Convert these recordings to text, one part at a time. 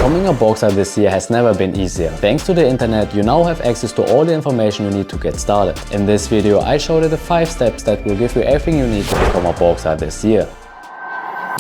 Becoming a boxer this year has never been easier. Thanks to the internet, you now have access to all the information you need to get started. In this video, I showed you the 5 steps that will give you everything you need to become a boxer this year.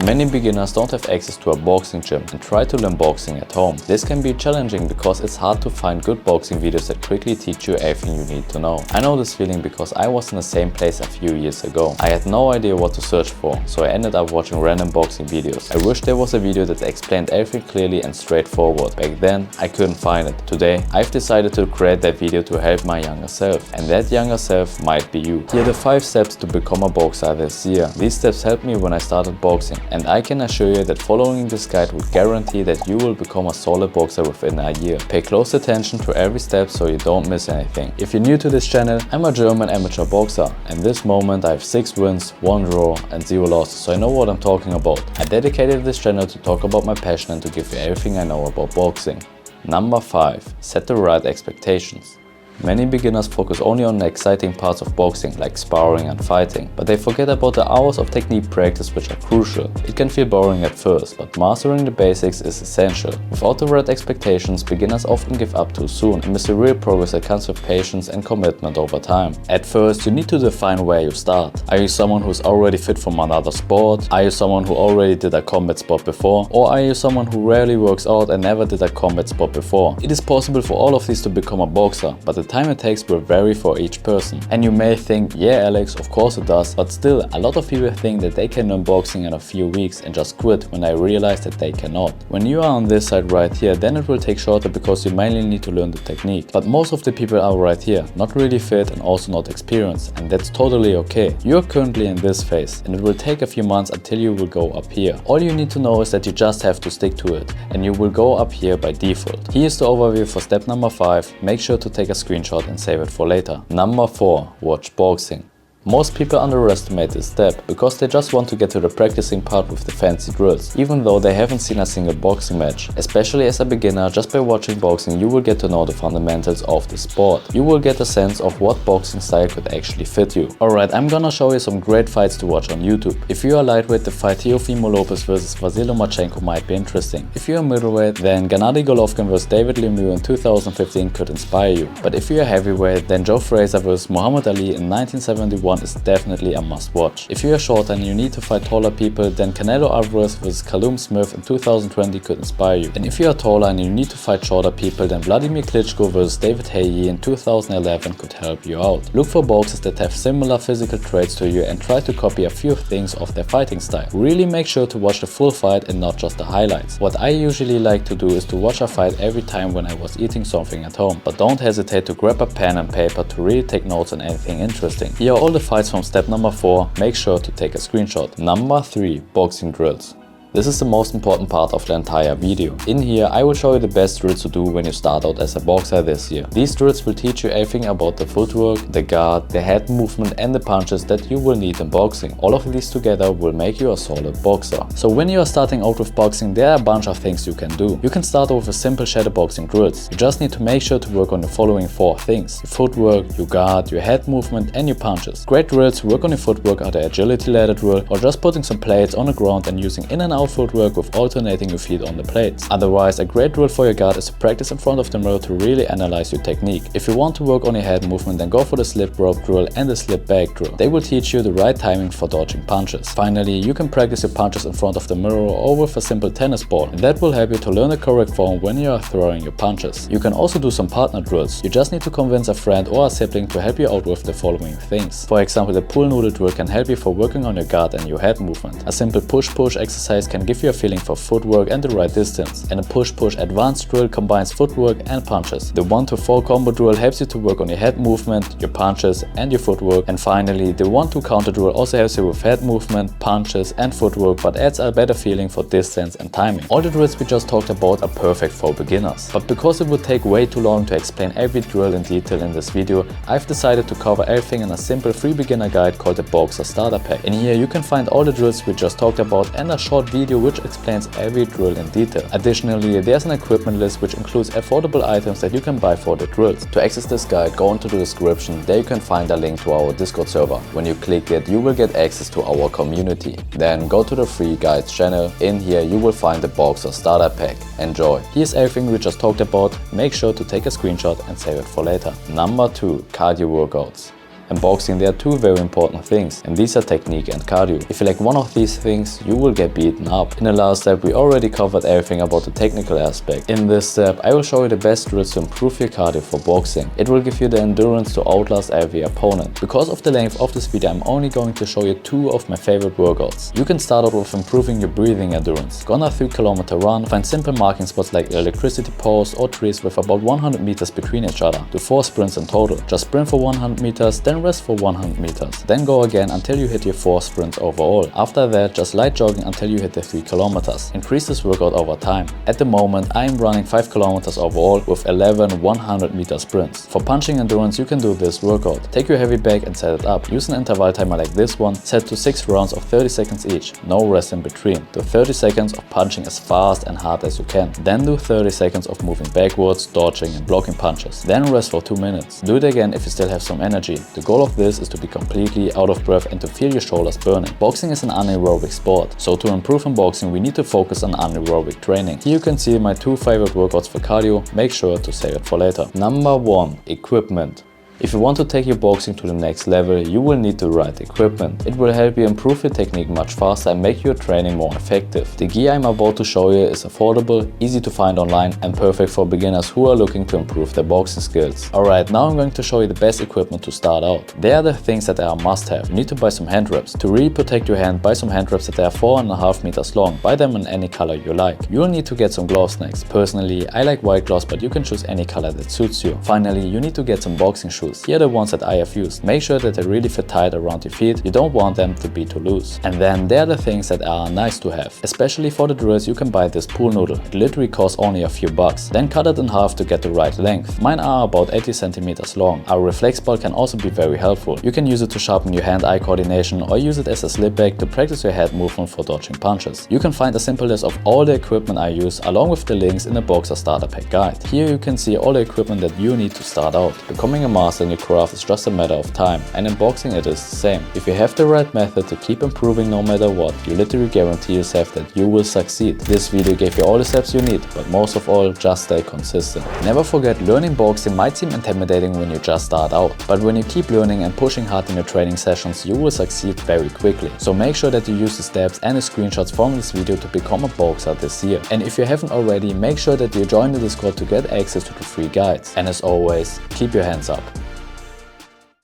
Many beginners don't have access to a boxing gym and try to learn boxing at home. This can be challenging because it's hard to find good boxing videos that quickly teach you everything you need to know. I know this feeling because I was in the same place a few years ago. I had no idea what to search for, so I ended up watching random boxing videos. I wish there was a video that explained everything clearly and straightforward. Back then, I couldn't find it. Today, I've decided to create that video to help my younger self, and that younger self might be you. Here are the 5 steps to become a boxer this year. These steps helped me when I started boxing, and I can assure you that following this guide will guarantee that you will become a solid boxer within a year. Pay close attention to every step so you don't miss anything. If you're new to this channel, I'm a German amateur boxer. At this moment I have 6 wins, 1 draw and 0 losses, so I know what I'm talking about. I dedicated this channel to talk about my passion and to give you everything I know about boxing. Number 5. Set the right expectations. Many beginners focus only on the exciting parts of boxing like sparring and fighting, but they forget about the hours of technique practice which are crucial. It can feel boring at first, but mastering the basics is essential. Without the right expectations, beginners often give up too soon and miss the real progress that comes with patience and commitment over time. At first, you need to define where you start. Are you someone who's already fit from another sport? Are you someone who already did a combat sport before? Or are you someone who rarely works out and never did a combat sport before? It is possible for all of these to become a boxer, but the time it takes will vary for each person. And you may think, yeah Alex, of course it does, but still, a lot of people think that they can learn boxing in a few weeks and just quit when they realize that they cannot. When you are on this side right here, then it will take shorter because you mainly need to learn the technique. But most of the people are right here, not really fit and also not experienced, and that's totally okay. You are currently in this phase and it will take a few months until you will go up here. All you need to know is that you just have to stick to it and you will go up here by default. Here's the overview for step number 5. Make sure to take a screenshot and save it for later. Number 4. Watch boxing. Most people underestimate this step because they just want to get to the practicing part with the fancy drills, even though they haven't seen a single boxing match. Especially as a beginner, just by watching boxing you will get to know the fundamentals of the sport. You will get a sense of what boxing style could actually fit you. Alright, I'm gonna show you some great fights to watch on YouTube. If you are lightweight, the fight Teofimo Lopez vs Vasily Lomachenko might be interesting. If you are middleweight, then Gennady Golovkin vs David Lemieux in 2015 could inspire you. But if you are heavyweight, then Joe Frazier vs Muhammad Ali in 1971 is definitely a must-watch. If you are short and you need to fight taller people, then Canelo Alvarez vs Callum Smith in 2020 could inspire you. And if you are taller and you need to fight shorter people, then Vladimir Klitschko vs David Haye in 2011 could help you out. Look for boxers that have similar physical traits to you and try to copy a few things of their fighting style. Really make sure to watch the full fight and not just the highlights. What I usually like to do is to watch a fight every time when I was eating something at home, but don't hesitate to grab a pen and paper to really take notes on anything interesting. Here are all the fights from step number 4, make sure to take a screenshot. Number 3. Boxing drills. This is the most important part of the entire video. In here I will show you the best drills to do when you start out as a boxer this year. These drills will teach you everything about the footwork, the guard, the head movement and the punches that you will need in boxing. All of these together will make you a solid boxer. So when you are starting out with boxing, there are a bunch of things you can do. You can start off with simple shadow boxing drills. You just need to make sure to work on the following 4 things: your footwork, your guard, your head movement and your punches. Great drills to work on your footwork are the agility ladder drill or just putting some plates on the ground and using in and out footwork with alternating your feet on the plates. Otherwise, a great drill for your guard is to practice in front of the mirror to really analyze your technique. If you want to work on your head movement, then go for the slip rope drill and the slip back drill. They will teach you the right timing for dodging punches. Finally, you can practice your punches in front of the mirror or with a simple tennis ball, and that will help you to learn the correct form when you are throwing your punches. You can also do some partner drills. You just need to convince a friend or a sibling to help you out with the following things. For example, the pool noodle drill can help you for working on your guard and your head movement. A simple push-push exercise can give you a feeling for footwork and the right distance, and a push-push advanced drill combines footwork and punches. The 1-4 combo drill helps you to work on your head movement, your punches and your footwork, and finally the 1-2 counter drill also helps you with head movement, punches and footwork, but adds a better feeling for distance and timing. All the drills we just talked about are perfect for beginners, but because it would take way too long to explain every drill in detail in this video, I've decided to cover everything in a simple free beginner guide called the Boxer Starter Pack. In here you can find all the drills we just talked about and a short video video which explains every drill in detail. Additionally, there's an equipment list which includes affordable items that you can buy for the drills. To access this guide, go into the description. There you can find a link to our Discord server. When you click it, you will get access to our community. Then go to the Free Guides channel. In here you will find the Boxer starter pack. Enjoy! Here's everything we just talked about. Make sure to take a screenshot and save it for later. Number 2. Cardio workouts. In boxing there are two very important things, and these are technique and cardio. If you lack one of these things, you will get beaten up. In the last step we already covered everything about the technical aspect. In this step I will show you the best drills to improve your cardio for boxing. It will give you the endurance to outlast every opponent. Because of the length of this video I'm only going to show you two of my favorite workouts. You can start out with improving your breathing endurance. Go on a 3-kilometer run, find simple marking spots like electricity posts or trees with about 100 meters between each other. Do 4 sprints in total. Just sprint for 100 meters, then rest for 100 meters. Then go again until you hit your 4 sprints overall. After that, just light jogging until you hit the 3 kilometers. Increase this workout over time. At the moment, I am running 5 kilometers overall with 11 100 meter sprints. For punching endurance, you can do this workout. Take your heavy bag and set it up. Use an interval timer like this one, set to 6 rounds of 30 seconds each. No rest in between. Do 30 seconds of punching as fast and hard as you can. Then do 30 seconds of moving backwards, dodging and blocking punches. Then rest for 2 minutes. Do it again if you still have some energy. The goal of this is to be completely out of breath and to feel your shoulders burning. Boxing is an anaerobic sport, so to improve in boxing we need to focus on anaerobic training. Here you can see my 2 favorite workouts for cardio. Make sure to save it for later. Number 1. Equipment. If you want to take your boxing to the next level, you will need the right equipment. It will help you improve your technique much faster and make your training more effective. The gear I'm about to show you is affordable, easy to find online and perfect for beginners who are looking to improve their boxing skills. Alright, now I'm going to show you the best equipment to start out. They are the things that are a must-have. You need to buy some hand wraps. To really protect your hand, buy some hand wraps that are 4.5 meters long. Buy them in any color you like. You'll need to get some gloves next. Personally, I like white gloves, but you can choose any color that suits you. Finally, you need to get some boxing shoes. Here are the ones that I have used. Make sure that they really fit tight around your feet. You don't want them to be too loose. And then there are the things that are nice to have. Especially for the drills, you can buy this pool noodle. It literally costs only a few bucks. Then cut it in half to get the right length. Mine are about 80 centimeters long. Our reflex ball can also be very helpful. You can use it to sharpen your hand-eye coordination or use it as a slip bag to practice your head movement for dodging punches. You can find a simple list of all the equipment I use along with the links in the Boxer starter pack guide. Here you can see all the equipment that you need to start out. Becoming a master in your craft is just a matter of time, and in boxing it is the same. If you have the right method to keep improving no matter what, you literally guarantee yourself that you will succeed. This video gave you all the steps you need, but most of all, just stay consistent. Never forget, learning boxing might seem intimidating when you just start out, but when you keep learning and pushing hard in your training sessions, you will succeed very quickly. So make sure that you use the steps and the screenshots from this video to become a boxer this year. And if you haven't already, make sure that you join the Discord to get access to the free guides. And as always, keep your hands up.